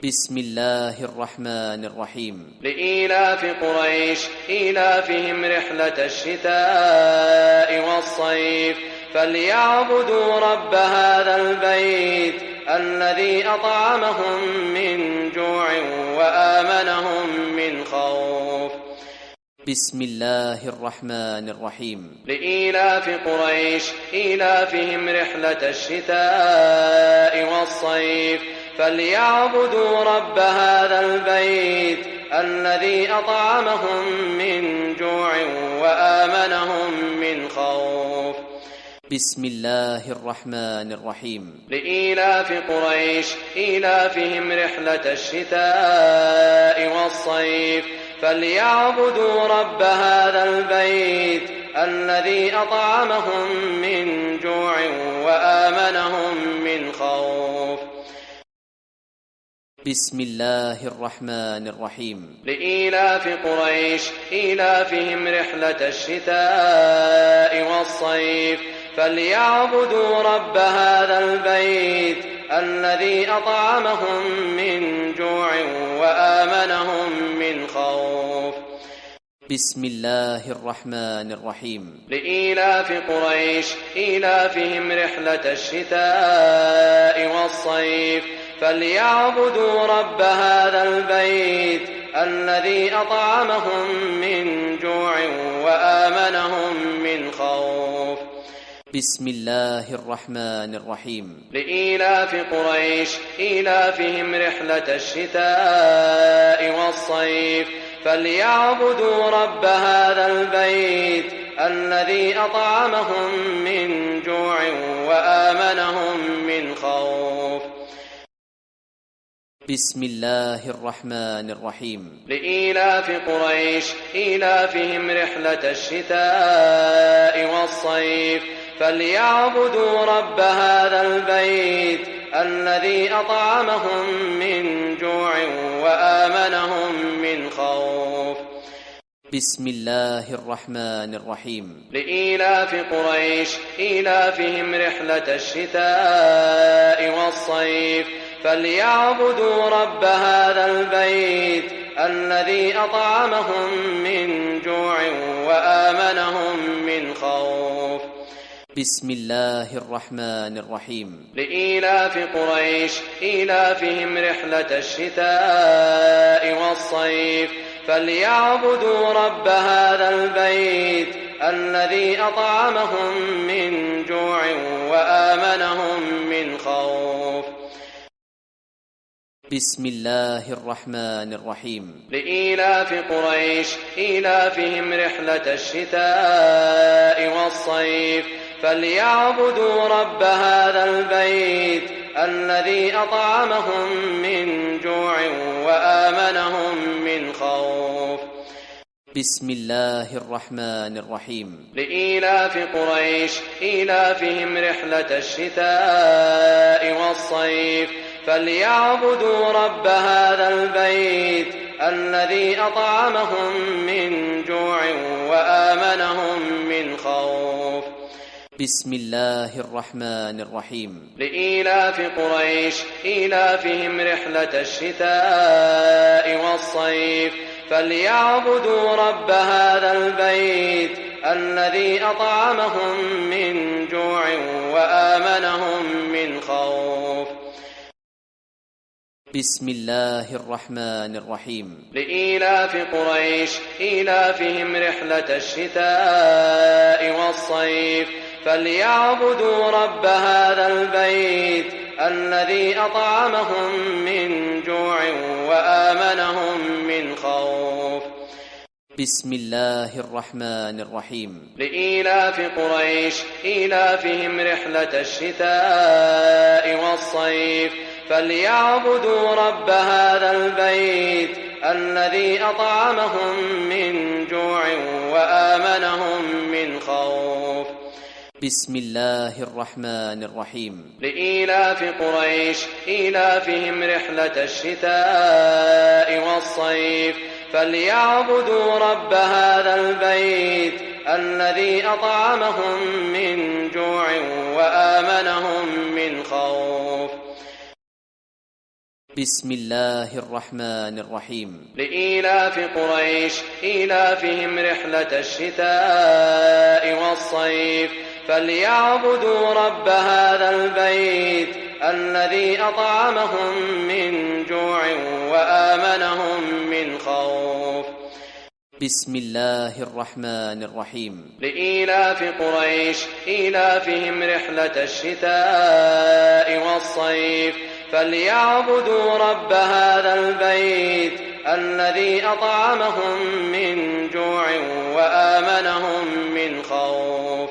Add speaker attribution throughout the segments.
Speaker 1: بسم الله الرحمن الرحيم.
Speaker 2: لإيلاف قريش إيلافهم رحلة الشتاء والصيف فليعبدوا رب هذا البيت الذي أطعمهم من جوع وآمنهم من خوف.
Speaker 1: بسم الله الرحمن الرحيم.
Speaker 2: لإيلاف قريش إيلافهم رحلة الشتاء والصيف فليعبدوا رب هذا البيت الذي أطعمهم من جوع وآمنهم من خوف.
Speaker 1: بسم الله الرحمن الرحيم.
Speaker 2: لإيلاف قريش إيلافهم رحلة الشتاء والصيف فليعبدوا رب هذا البيت الذي أطعمهم من جوع وآمنهم من خوف.
Speaker 1: بسم الله الرحمن الرحيم.
Speaker 2: لإيلاف قريش إيلافهم رحلة الشتاء والصيف فليعبدوا رب هذا البيت الذي أطعمهم من جوع وآمنهم من خوف.
Speaker 1: بسم الله الرحمن الرحيم.
Speaker 2: لإيلاف قريش إيلافهم رحلة الشتاء والصيف فليعبدوا رب هذا البيت الذي أطعمهم من جوع وآمنهم من خوف.
Speaker 1: بسم الله الرحمن الرحيم.
Speaker 2: لإيلاف قريش إيلافهم رحلة الشتاء والصيف فليعبدوا رب هذا البيت الذي أطعمهم من جوع وآمنهم من خوف.
Speaker 1: بسم الله الرحمن الرحيم.
Speaker 2: لإيلاف قريش إيلافهم رحلة الشتاء والصيف فليعبدوا رب هذا البيت الذي أطعمهم من جوع وآمنهم من خوف.
Speaker 1: بسم الله الرحمن الرحيم.
Speaker 2: لإيلاف قريش إيلافهم رحلة الشتاء والصيف فليعبدوا رب هذا البيت الذي أطعمهم من جوع وآمنهم من خوف.
Speaker 1: بسم الله الرحمن الرحيم.
Speaker 2: لإيلاف قريش إيلافهم رحلة الشتاء والصيف فليعبدوا رب هذا البيت الذي أطعمهم من جوع وآمنهم من خوف.
Speaker 1: بسم الله الرحمن الرحيم.
Speaker 2: لإيلاف قريش إيلافهم رحلة الشتاء والصيف فليعبدوا رب هذا البيت الذي أطعمهم من جوع وآمنهم من خوف.
Speaker 1: بسم الله الرحمن الرحيم.
Speaker 2: لإيلاف قريش إيلافهم رحلة الشتاء والصيف فليعبدوا رب هذا البيت الذي أطعمهم من جوع وآمنهم من خوف.
Speaker 1: بسم الله الرحمن الرحيم.
Speaker 2: لإيلاف قريش إيلافهم رحلة الشتاء والصيف فليعبدوا رب هذا البيت الذي أطعمهم من جوع وآمنهم من خوف.
Speaker 1: بسم الله الرحمن الرحيم.
Speaker 2: لإيلاف قريش إيلافهم رحلة الشتاء والصيف فليعبدوا رب هذا البيت الذي أطعمهم من جوع وآمنهم من خوف.
Speaker 1: بسم الله الرحمن الرحيم.
Speaker 2: لإيلاف قريش إيلافهم رحلة الشتاء والصيف فليعبدوا رب هذا البيت الذي أطعمهم من جوع وآمنهم من خوف.
Speaker 1: بسم الله الرحمن الرحيم.
Speaker 2: لإيلاف قريش إيلافهم رحلة الشتاء والصيف فليعبدوا رب هذا البيت الذي أطعمهم من جوع وآمنهم من خوف.
Speaker 1: بسم الله الرحمن الرحيم.
Speaker 2: لإيلاف قريش إيلافهم رحلة الشتاء والصيف فليعبدوا رب هذا البيت الذي أطعمهم من جوع وآمنهم من خوف.
Speaker 1: بسم الله الرحمن الرحيم.
Speaker 2: لإيلاف قريش إيلافهم رحلة الشتاء والصيف فليعبدوا رب هذا البيت الذي أطعمهم من جوع وآمنهم من خوف.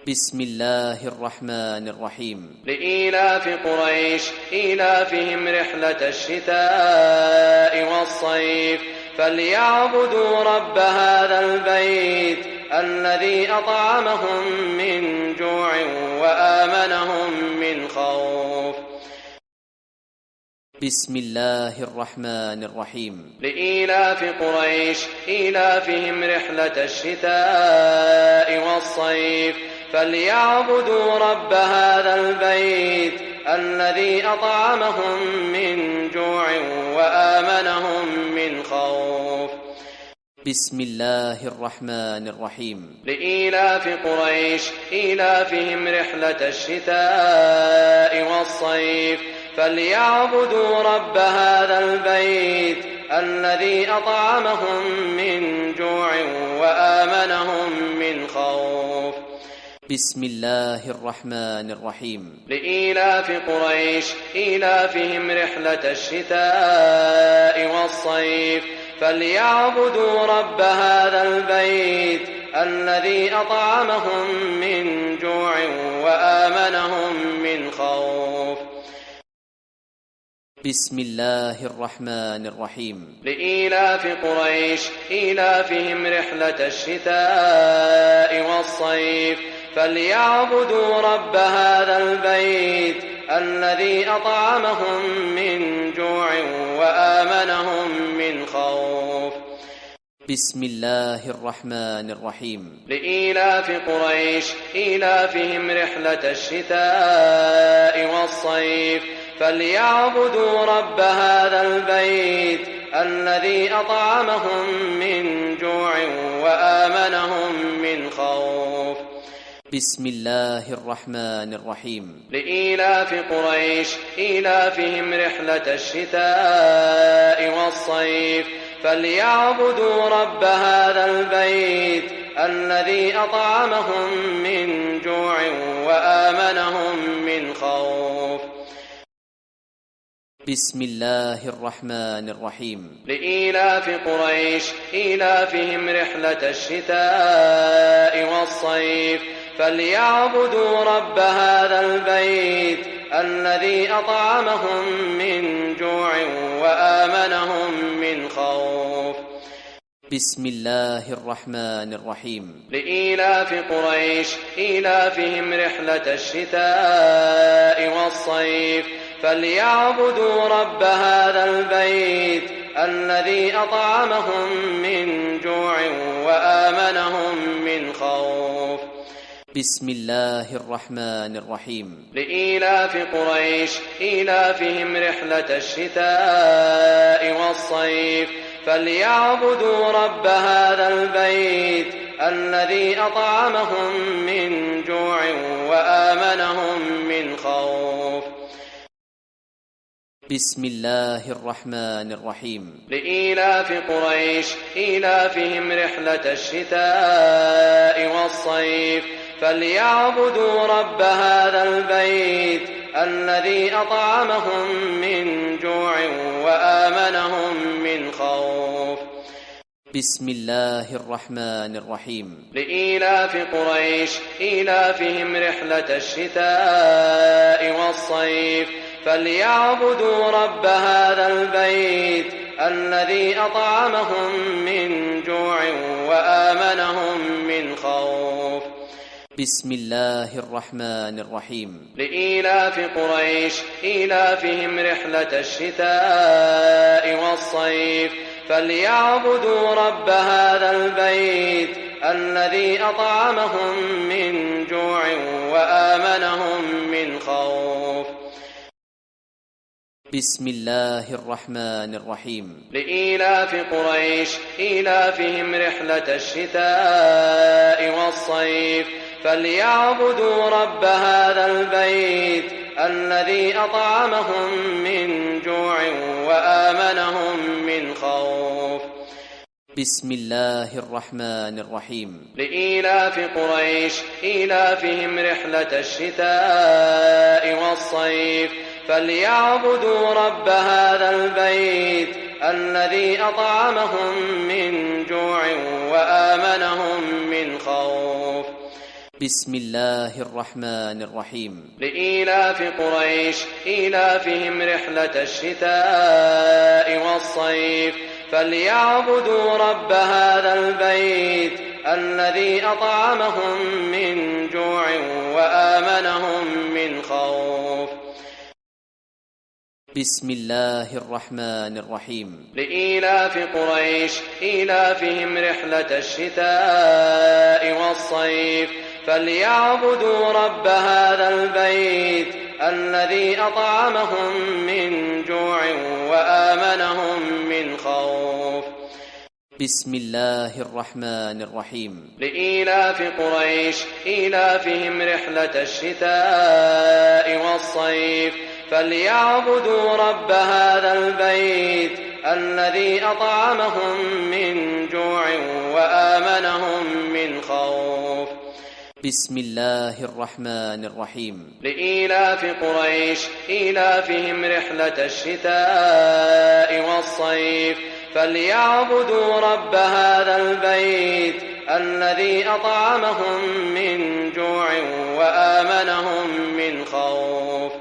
Speaker 1: بسم الله الرحمن الرحيم.
Speaker 2: لإيلاف قريش إيلافهم رحلة الشتاء والصيف فليعبدوا رب هذا البيت الذي أطعمهم من جوع وآمنهم من خوف.
Speaker 1: بسم الله الرحمن الرحيم.
Speaker 2: لإيلاف قريش إيلافهم رحلة الشتاء والصيف فليعبدوا رب هذا البيت الذي أطعمهم من جوع وآمنهم من خوف.
Speaker 1: بسم الله الرحمن الرحيم.
Speaker 2: لإيلاف قريش إيلافهم رحلة الشتاء والصيف فليعبدوا رب هذا البيت الذي أطعمهم من جوع وآمنهم من خوف.
Speaker 1: بسم الله الرحمن الرحيم.
Speaker 2: لإيلاف قريش إيلافهم رحلة الشتاء والصيف فليعبدوا رب هذا البيت الذي أطعمهم من جوع وآمنهم من خوف.
Speaker 1: بسم الله الرحمن الرحيم.
Speaker 2: لإيلاف قريش إيلافهم رحلة الشتاء والصيف فليعبدوا رب هذا البيت الذي أطعمهم من جوع وآمنهم من خوف.
Speaker 1: بسم الله الرحمن الرحيم.
Speaker 2: لإيلاف قريش إيلافهم رحلة الشتاء والصيف فليعبدوا رب هذا البيت الذي أطعمهم من جوع وآمنهم من خوف.
Speaker 1: بسم الله الرحمن الرحيم.
Speaker 2: لإيلاف قريش إيلافهم رحلة الشتاء والصيف فليعبدوا رب هذا البيت الذي أطعمهم من جوع وآمنهم من خوف.
Speaker 1: بسم الله الرحمن الرحيم.
Speaker 2: لإيلاف قريش إيلافهم رحلة الشتاء والصيف فليعبدوا رب هذا البيت الذي أطعمهم من جوع وآمنهم من خوف.
Speaker 1: بسم الله الرحمن الرحيم.
Speaker 2: لإيلاف قريش إيلافهم رحلة الشتاء والصيف فليعبدوا رب هذا البيت الذي أطعمهم من جوع وآمنهم من خوف.
Speaker 1: بسم الله الرحمن الرحيم.
Speaker 2: لإيلاف قريش إيلافهم رحلة الشتاء والصيف فليعبدوا رب هذا البيت الذي أطعمهم من جوع وآمنهم من خوف.
Speaker 1: بسم الله الرحمن الرحيم.
Speaker 2: لإيلاف قريش إيلافهم رحلة الشتاء والصيف فليعبدوا رب هذا البيت الذي أطعمهم من جوع وآمنهم من خوف.
Speaker 1: بسم الله الرحمن الرحيم.
Speaker 2: لإيلاف قريش إيلافهم رحلة الشتاء والصيف فليعبدوا رب هذا البيت الذي أطعمهم من جوع وآمنهم من خوف.
Speaker 1: بسم الله الرحمن الرحيم.
Speaker 2: لإيلاف قريش إيلافهم رحلة الشتاء والصيف فليعبدوا رب هذا البيت الذي أطعمهم من جوع وآمنهم من خوف.
Speaker 1: بسم الله الرحمن الرحيم.
Speaker 2: لإيلاف قريش إيلافهم رحلة الشتاء والصيف فليعبدوا رب هذا البيت الذي أطعمهم من جوع وآمنهم من خوف.
Speaker 1: بسم الله الرحمن الرحيم.
Speaker 2: لإيلاف قريش إيلافهم رحلة الشتاء والصيف فليعبدوا رب هذا البيت الذي أطعمهم من جوع وآمنهم من خوف.
Speaker 1: بسم الله الرحمن الرحيم.
Speaker 2: لإيلاف قريش إيلافهم رحلة الشتاء والصيف فليعبدوا رب هذا البيت الذي أطعمهم من جوع وآمنهم من خوف.
Speaker 1: بسم الله الرحمن الرحيم.
Speaker 2: لإيلاف قريش إيلافهم رحلة الشتاء والصيف فليعبدوا رب هذا البيت الذي أطعمهم من جوع وآمنهم من خوف.
Speaker 1: بسم الله الرحمن الرحيم.
Speaker 2: لإيلاف قريش إيلافهم رحلة الشتاء والصيف فليعبدوا رب هذا البيت الذي أطعمهم من جوع وآمنهم من خوف.
Speaker 1: بسم الله الرحمن الرحيم.
Speaker 2: لإيلاف قريش إيلافهم رحلة الشتاء والصيف فليعبدوا رب هذا البيت الذي أطعمهم من جوع وآمنهم من خوف.